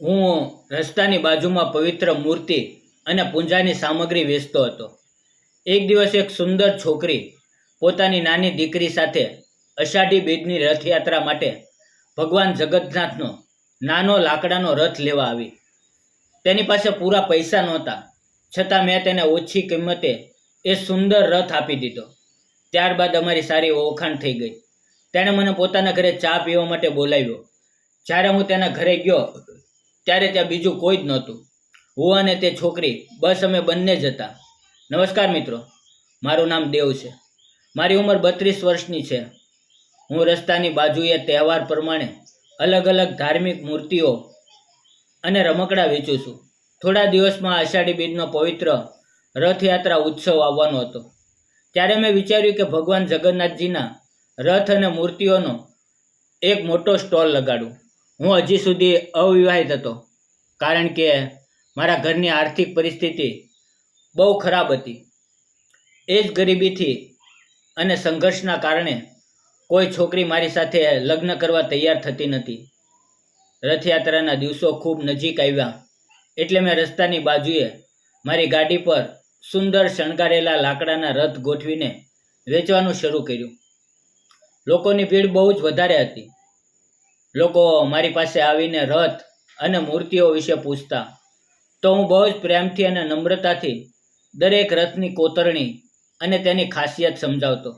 હું રસ્તાની બાજુમાં પવિત્ર મૂર્તિ અને પૂજાની સામગ્રી વેચતો હતો. એક દિવસ એક સુંદર છોકરી પોતાની નાની દીકરી સાથે અષાઢી બીજની રથયાત્રા માટે ભગવાન જગન્નાથનો નાનો લાકડાનો રથ લેવા આવી. તેની પાસે પૂરા પૈસા નહોતા, છતાં મેં તેને ઓછી કિંમતે એ સુંદર રથ આપી દીધો. ત્યારબાદ અમારી સારી ઓળખાણ થઈ ગઈ. તેણે મને પોતાના ઘરે ચા પીવા માટે બોલાવ્યો. જ્યારે હું તેના ઘરે ગયો ત્યારે ત્યાં બીજું કોઈ જ નહોતું. હું અને તે છોકરી, બસ અમે બંને જ હતા. નમસ્કાર મિત્રો, મારું નામ દેવ છે. મારી ઉંમર 32 વર્ષની છે. હું રસ્તાની બાજુએ તહેવાર પ્રમાણે અલગ અલગ ધાર્મિક મૂર્તિઓ અને રમકડા વેચું છું. થોડા દિવસમાં અષાઢી બીજનો પવિત્ર રથયાત્રા ઉત્સવ આવવાનો હતો. ત્યારે મેં વિચાર્યું કે ભગવાન જગન્નાથજીના રથ અને મૂર્તિઓનો એક મોટો સ્ટોલ લગાડું. હું હજી સુધી અવિવાહિત હતો, કારણ કે મારા ઘરની આર્થિક પરિસ્થિતિ બહુ ખરાબ હતી. એ જ ગરીબીથી અને સંઘર્ષના કારણે કોઈ છોકરી મારી સાથે લગ્ન કરવા તૈયાર થતી નથી. રથયાત્રાના દિવસો ખૂબ નજીક આવ્યા એટલે મેં રસ્તાની બાજુએ મારી ગાડી પર સુંદર શણગારેલા લાકડાના રથ ગોઠવીને વેચવાનું શરૂ કર્યું. લોકોની ભીડ બહુ જ વધારે હતી. લોકો મારી પાસે આવીને રથ અને મૂર્તિઓ વિશે પૂછતા, તો હું બહુ જ પ્રેમથી અને નમ્રતાથી દરેક રથની કોતરણી અને તેની ખાસિયત સમજાવતો.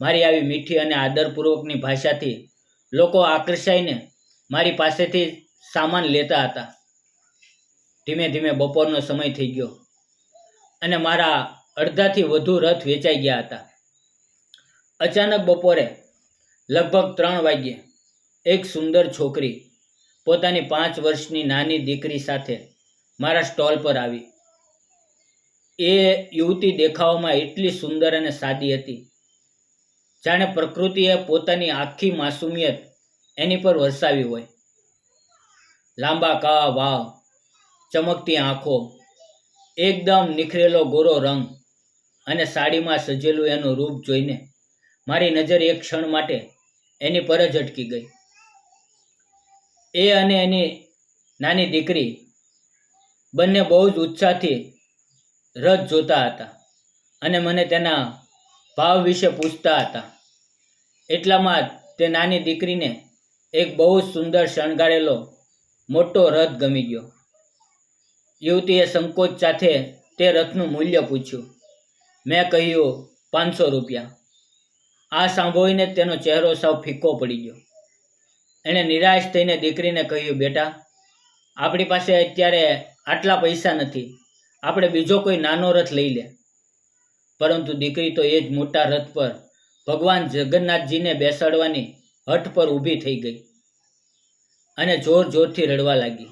મારી આવી મીઠી અને આદરપૂર્વકની ભાષાથી લોકો આકર્ષાઈને મારી પાસેથી સામાન લેતા હતા. ધીમે ધીમે બપોરનો સમય થઈ ગયો અને મારા અડધાથી વધુ રથ વેચાઈ ગયા હતા. અચાનક બપોરે લગભગ 3 વાગ્યે એક સુંદર છોકરી પોતાની 5 વર્ષની નાની દીકરી સાથે મારા સ્ટોલ પર આવી. એ યુવતી દેખાવામાં એટલી સુંદર અને સાદી હતી, જાણે પ્રકૃતિએ પોતાની આખી માસુમિયત એની પર વરસાવી હોય. લાંબા કાળા વાળ, ચમકતી આંખો, એકદમ નિખરેલો ગોરો રંગ અને સાડીમાં સજેલું એનું રૂપ જોઈને મારી નજર એક ક્ષણ માટે એની પર જ અટકી ગઈ. એ અને એની નાની દીકરી બંને બહુ જ ઉત્સાહથી રથ જોતા હતા અને મને તેના ભાવ વિશે પૂછતા હતા. એટલામાં તે નાની દીકરીને એક બહુ જ સુંદર શણગારેલો મોટો રથ ગમી ગયો. યુવતીએ સંકોચ સાથે તે રથનું મૂલ્ય પૂછ્યું. મેં કહ્યું, 500 રૂપિયા. આ સાંભળીને તેનો ચહેરો સાવ ફીકો પડી ગયો. એણે નિરાશ થઈને દીકરીને કહ્યું, બેટા, આપણી પાસે અત્યારે આટલા પૈસા નથી. આપણે બીજો કોઈ નાનો રથ લઈ લે. પરંતુ દીકરી તો એ જ મોટા રથ પર ભગવાન જગન્નાથજીને બેસાડવાની હઠ પર ઊભી થઈ ગઈ અને જોર જોરથી રડવા લાગી.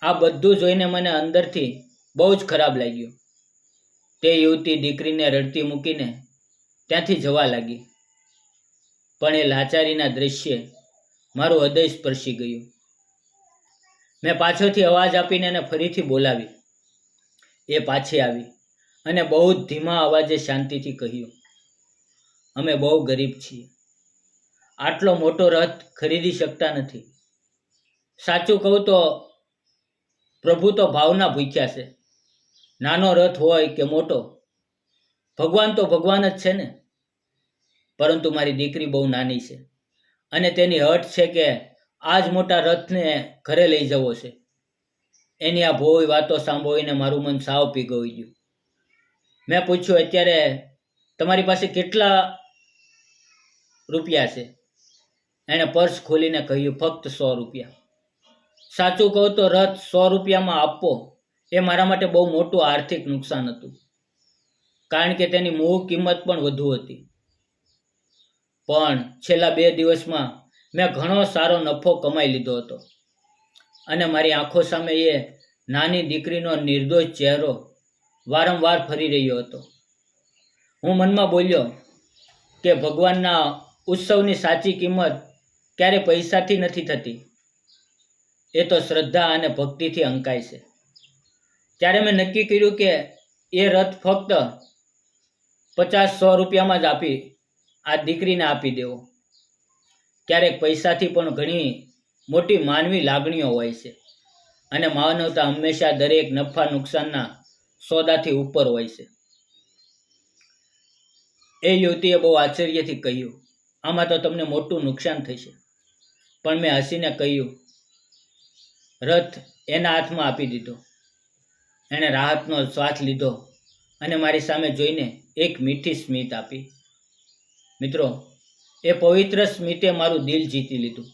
આ બધું જોઈને મને અંદરથી બહુ જ ખરાબ લાગ્યું. તે યુવતી દીકરીને રડતી મૂકીને ત્યાંથી જવા લાગી. પણ એ લાચારીના દ્રશ્ય મારું હૃદય સ્પર્શી ગયું. મેં પાછળથી અવાજ આપીને એને ફરીથી બોલાવી. એ પાછી આવી અને બહુ જ ધીમા અવાજે શાંતિથી કહ્યું, અમે બહુ ગરીબ છીએ. આટલો મોટો રથ ખરીદી શકતા નથી. સાચું કહું તો પ્રભુ તો ભાવના ભૂખ્યા છે. નાનો રથ હોય કે મોટો, ભગવાન તો ભગવાન જ છે ને. પરંતુ મારી દીકરી બહુ નાની છે અને તેની હઠ છે કે આ જ મોટા રથને ઘરે લઈ જવો છે. એની આ ભોળી વાતો સાંભળીને મારું મન સાવ પીગળી ગયું. મેં પૂછ્યું, અત્યારે તમારી પાસે કેટલા રૂપિયા છે? એણે પર્સ ખોલીને કહ્યું, ફક્ત 100 રૂપિયા. સાચું કહું તો રથ 100 રૂપિયામાં આપવો એ મારા માટે બહુ મોટું આર્થિક નુકસાન હતું, કારણ કે તેની મૂળ કિંમત પણ વધુ હતી. પણ છેલ્લા 2 દિવસમાં મેં ઘણો સારો નફો કમાઈ લીધો હતો અને મારી આંખો સામે એ નાની દીકરીનો નિર્દોષ ચહેરો વારંવાર ફરી રહ્યો હતો. હું મનમાં બોલ્યો કે ભગવાનના ઉત્સવની સાચી કિંમત ક્યારે પૈસાથી નથી થતી, એ તો શ્રદ્ધા અને ભક્તિથી અંકાય છે. ત્યારે મેં નક્કી કર્યું કે એ રથ ફક્ત 50-100 રૂપિયામાં જ આ દીકરીને આપી દેવો. ક્યારેક પૈસાથી પણ ઘણી મોટી માનવી લાગણીઓ હોય છે અને માનવતા હંમેશા દરેક નફા નુકસાનના સોદાથી ઉપર હોય છે. એ યુવતીએ બહુ આશ્ચર્યથી કહ્યું, આમાં તો તમને મોટું નુકસાન થશે. પણ મેં હસીને કહ્યું, રથ એના હાથમાં આપી દીધો. એણે રાહતનો શ્વાસ લીધો અને મારી સામે જોઈને એક મીઠી સ્મિત આપી. મિત્રો, એ પવિત્ર સ્મિતે મારું દિલ જીતી લીધું.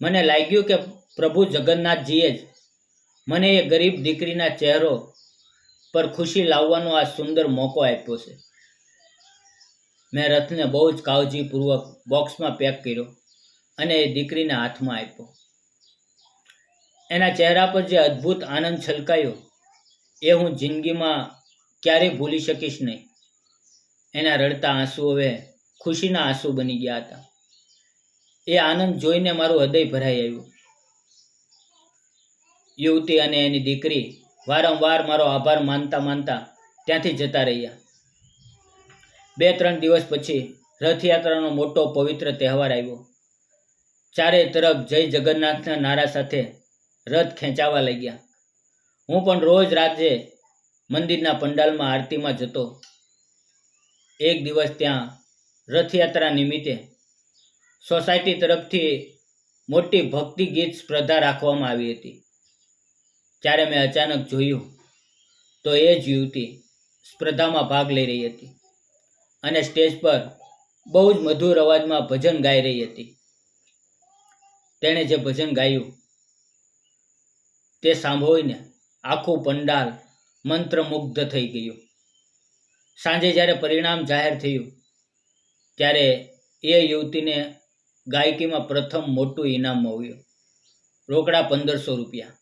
મને લાગ્યું કે પ્રભુ જગન્નાથજીએ જ મને એ ગરીબ દીકરીના ચહેરો પર ખુશી લાવવાનો આ સુંદર મોકો આપ્યો છે. મેં રથને બહુ જ કાળજીપૂર્વક બોક્સમાં પેક કર્યો અને એ દીકરીના હાથમાં આપ્યો. એના ચહેરા પર જે અદ્ભુત આનંદ છલકાયો એ હું જિંદગીમાં ક્યારેય ભૂલી શકીશ નહીં. એના રડતા આંસુ હવે ખુશીના આંસુ બની ગયા હતા. એ આનંદ જોઈને મારું હૃદય ભરાઈ આવ્યું. યુવતી અને એની દીકરી વારંવાર મારો આભાર માનતા માનતા ત્યાંથી જતા રહ્યા. 2-3 દિવસ પછી રથયાત્રાનો મોટો પવિત્ર તહેવાર આવ્યો. ચારે તરફ જય જગન્નાથના નારા સાથે રથ ખેંચાવા લાગ્યા. હું પણ રોજ રાત્રે મંદિરના પંડાલમાં આરતીમાં જતો. એક દિવસ ત્યાં રથયાત્રા નિમિત્તે સોસાયટી તરફથી મોટી ભક્તિ ગીત સ્પર્ધા રાખવામાં આવી હતી. ત્યારે મેં અચાનક જોયું તો એ જ યુવતી સ્પર્ધામાં ભાગ લઈ રહી હતી અને સ્ટેજ પર બહુ જ મધુર અવાજમાં ભજન ગાઈ રહી હતી. તેણે જે ભજન ગાયું તે સાંભળીને આખું પંડાલ મંત્રમુગ્ધ થઈ ગયું. સાંજે જ્યારે પરિણામ જાહેર થયું ત્યારે એ યુવતીને ગાયકીમાં પ્રથમ મોટું ઇનામ મળ્યું, રોકડા 1500 રૂપિયા.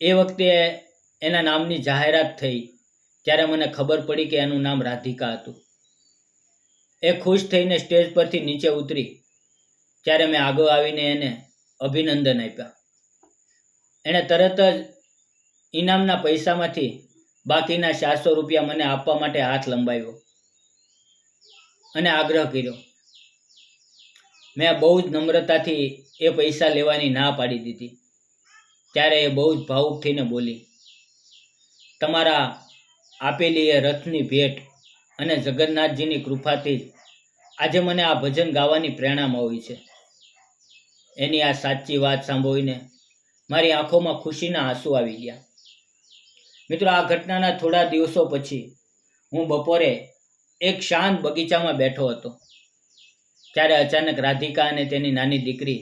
એ વખતે એના નામની જાહેરાત થઈ ત્યારે મને ખબર પડી કે એનું નામ રાધિકા હતું. એ ખુશ થઈને સ્ટેજ પરથી નીચે ઉતરી ત્યારે મેં આગળ આવીને એને અભિનંદન આપ્યા. એણે તરત જ ઇનામના પૈસામાંથી બાકીના 400 રૂપિયા મને આપવા માટે હાથ લંબાવ્યો અને આગ્રહ કર્યો. મેં બહુ જ નમ્રતાથી એ પૈસા લેવાની ના પાડી દીધી. ત્યારે એ બહુ જ ભાવુક થઈને બોલી, તમારા આપેલી એ રથની ભેટ અને જગન્નાથજીની કૃપાથી આજે મને આ ભજન ગાવાની પ્રેરણા મળી છે. એની આ સાચી વાત સાંભળીને મારી આંખોમાં ખુશીના આંસુ આવી ગયા. મિત્રો, આ ઘટનાના થોડા દિવસો પછી હું બપોરે એક શાંત બગીચામાં બેઠો હતો. ત્યારે અચાનક રાધિકા અને તેની નાની દીકરી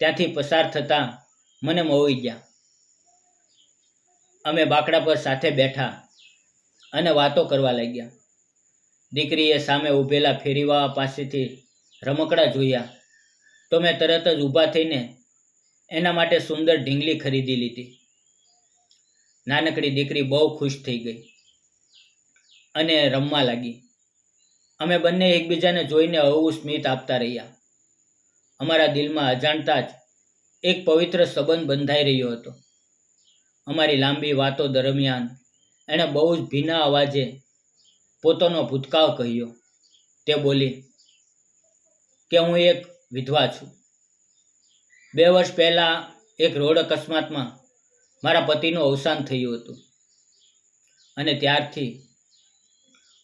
ત્યાંથી પસાર થતાં મને મળી ગયા. અમે બાકડા પર સાથે બેઠા અને વાતો કરવા લાગ્યા. દીકરીએ સામે ઊભેલા ફેરીવાળા પાસેથી રમકડા જોયા તો મેં તરત જ ઊભા થઈને એના માટે સુંદર ઢીંગલી ખરીદી લીધી. નાનકડી દીકરી બહુ ખુશ થઈ ગઈ અને રમવા લાગી. અમે બંને એકબીજાને જોઈને હળવું સ્મિત આપતા રહ્યા. અમારા દિલમાં અજાણતા જ એક પવિત્ર સંબંધ બંધાઈ રહ્યો હતો. અમારી લાંબી વાતો દરમિયાન એણે બહુ જ ભીના અવાજે પોતાનો ભૂતકાળ કહ્યો. તે બોલી કે હું એક વિધવા છું. 2 વર્ષ પહેલાં એક રોડ અકસ્માતમાં મારા પતિનું અવસાન થયું હતું અને ત્યારથી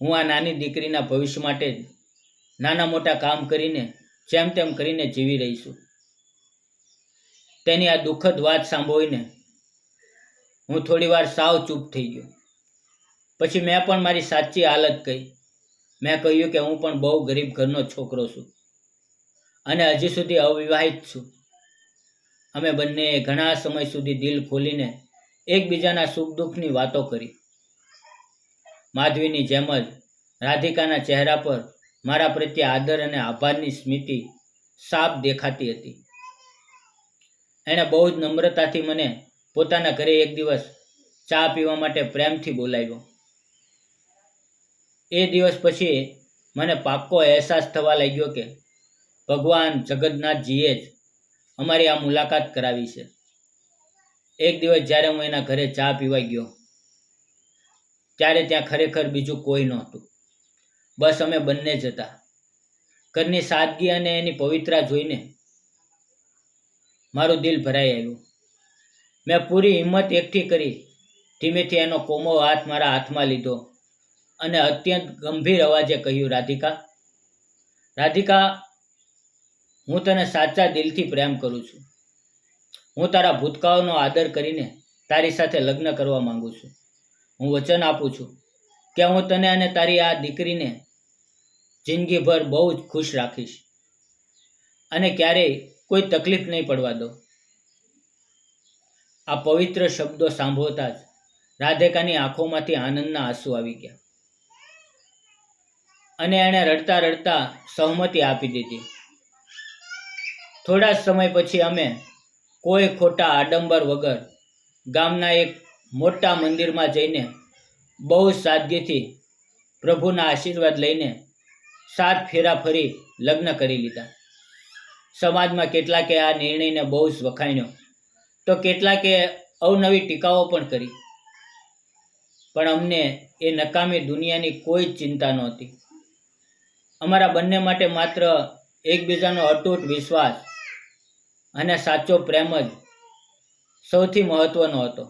હું આ નાની દીકરીના ભવિષ્ય માટે નાના મોટા કામ કરીને જેમ તેમ કરીને જીવી રહી છું. તેની આ દુઃખદ વાત સાંભળીને હું થોડીવાર સાવ ચૂપ થઈ ગયો. પછી મેં પણ મારી સાચી હાલત કહી. મેં કહ્યું કે હું પણ બહુ ગરીબ ઘરનો છોકરો છું અને હજી સુધી અવિવાહિત છું. અમે બંનેએ ઘણા સમય સુધી દિલ ખોલીને એકબીજાના સુખ દુઃખની વાતો કરી. માધવીની જેમ જ રાધિકાના ચહેરા પર મારા પ્રત્યે આદર અને આભારની સ્મિતિ સાફ દેખાતી હતી. એણે બહુ જ નમ્રતાથી મને પોતાના ઘરે એક દિવસ ચા પીવા માટે પ્રેમથી બોલાવ્યો. એ દિવસ પછી મને પાક્કો અહેસાસ થવા લાગ્યો કે ભગવાન જગન્નાથજીએ જ અમારી આ મુલાકાત કરાવી છે. એક દિવસ જ્યારે હું એના ઘરે ચા પીવા ગયો ત્યારે ત્યાં ખરેખર બીજું કોઈ નહોતું. બસ અમે બંને જ હતા. ઘરની સાદગી અને એની પવિત્રતા જોઈને મારું દિલ ભરાઈ આવ્યું. મેં પૂરી હિંમત એકઠી કરી ધીમેથી એનો કોમો હાથ મારા હાથમાં લીધો અને અત્યંત ગંભીર અવાજે કહ્યું, રાધિકા, રાધિકા, હું તને સાચા દિલથી પ્રેમ કરું છું. હું તારા ભૂતકાળનો આદર કરીને તારી સાથે લગ્ન કરવા માંગુ છું. હું વચન આપું છું કે હું તને અને તારી આ દીકરીને જિંદગીભર બહુ જ ખુશ રાખીશ અને ક્યારેય કોઈ તકલીફ નહીં પડવા દો. આ પવિત્ર શબ્દો સાંભળતા જ રાધિકાની આંખોમાંથી આનંદના આંસુ આવી ગયા અને એણે રડતા રડતા સહમતિ આપી દીધી. થોડા સમય પછી અમે કોઈ ખોટા આડંબર વગર ગામના એક મોટા મંદિરમાં જઈને બહુ સાદગીથી પ્રભુના આશીર્વાદ લઈને 7 ફેરા ફરી લગ્ન કરી લીધા. સમાજમાં કેટલાકે આ નિર્ણયને બહુ જ વખાણ્યો તો કેટલાકે અવનવી ટીકાઓ પણ કરી, પણ અમને એ નકામી દુનિયાની કોઈ જ ચિંતા નહોતી. અમારા બંને માટે માત્ર એકબીજાનો અતૂટ વિશ્વાસ અને સાચો પ્રેમ જ સૌથી મહત્વનો હતો.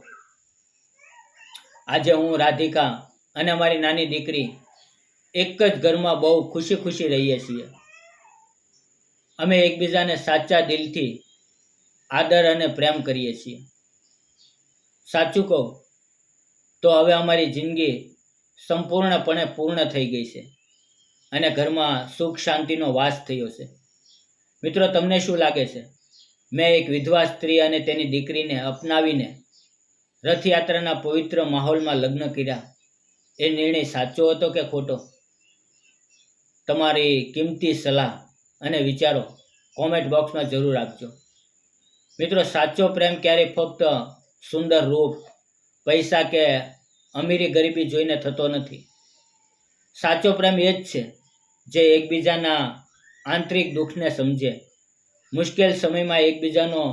આજે હું, રાધિકા અને અમારી નાની દીકરી એક જ ઘરમાં બહુ ખુશી ખુશી રહીએ છીએ. અમે એકબીજાને સાચા દિલથી આદર અને પ્રેમ કરીએ છીએ. સાચું કહું તો હવે અમારી જિંદગી સંપૂર્ણપણે પૂર્ણ થઈ ગઈ છે અને ઘરમાં સુખ શાંતિનો વાસ થયો છે. મિત્રો, તમને શું લાગે છે? મેં એક વિધવા સ્ત્રી અને તેની દીકરીને અપનાવીને રથયાત્રાના પવિત્ર માહોલમાં લગ્ન કર્યા. એ નિર્ણય સાચો હતો કે ખોટો? તમારી કિંમતી સલાહ અને વિચારો કોમેન્ટ બોક્સમાં જરૂર આપજો. મિત્રો, સાચો પ્રેમ ક્યારેય ફક્ત સુંદર રૂપ, પૈસા કે અમીરી ગરીબી જોઈને થતો નથી. સાચો પ્રેમ એ જ છે જે એકબીજાના આંતરિક દુઃખને સમજે, મુશ્કેલ સમયમાં એકબીજાનો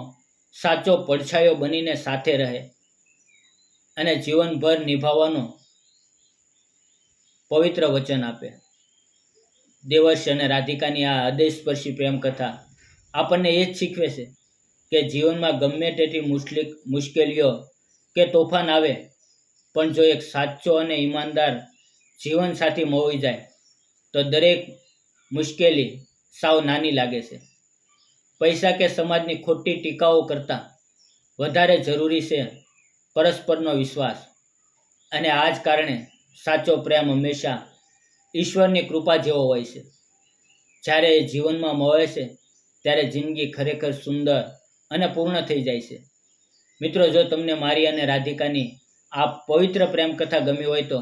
સાચો પડછાયો બનીને સાથે રહે અને જીવનભર નિભાવવાનો પવિત્ર વચન આપે. દેવર્ષિ અને રાધિકાની આ હૃદયસ્પર્શી પ્રેમ કથા આપણને એ જ શીખવે છે કે જીવનમાં ગમે તેટલી મુશ્કેલીઓ કે તોફાન આવે, પણ જો એક સાચો અને ઈમાનદાર જીવનસાથી મળી જાય તો દરેક મુશ્કેલી સાવ નાની લાગે છે. પૈસા કે સમાજની ખોટી ટીકાઓ કરતાં વધારે જરૂરી છે પરસ્પરનો વિશ્વાસ. અને આ જ કારણે સાચો પ્રેમ હંમેશા ઈશ્વરની કૃપા જેવો હોય છે. જ્યારે એ જીવનમાં મળે છે ત્યારે જિંદગી ખરેખર સુંદર અને પૂર્ણ થઈ જાય છે. મિત્રો, જો તમને મારી અને રાધિકાની આ પવિત્ર પ્રેમ કથા ગમી હોય તો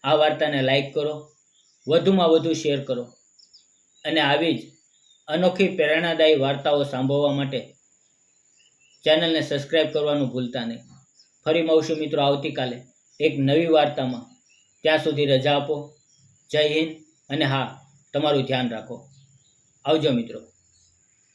આ વાર્તાને લાઈક કરો, વધુમાં વધુ શેર કરો અને આવી જ અનોખી પ્રેરણાદાયી વાર્તાઓ સાંભળવા માટે ચેનલને સબસ્ક્રાઈબ કરવાનું ભૂલતા નહીં. ફરી મળશું મિત્રો આવતીકાલે એક નવી વાર્તામાં. ત્યાં સુધી રજા આપો. જય હિન્દ અને હા, તમારું ધ્યાન રાખો. આવજો મિત્રો.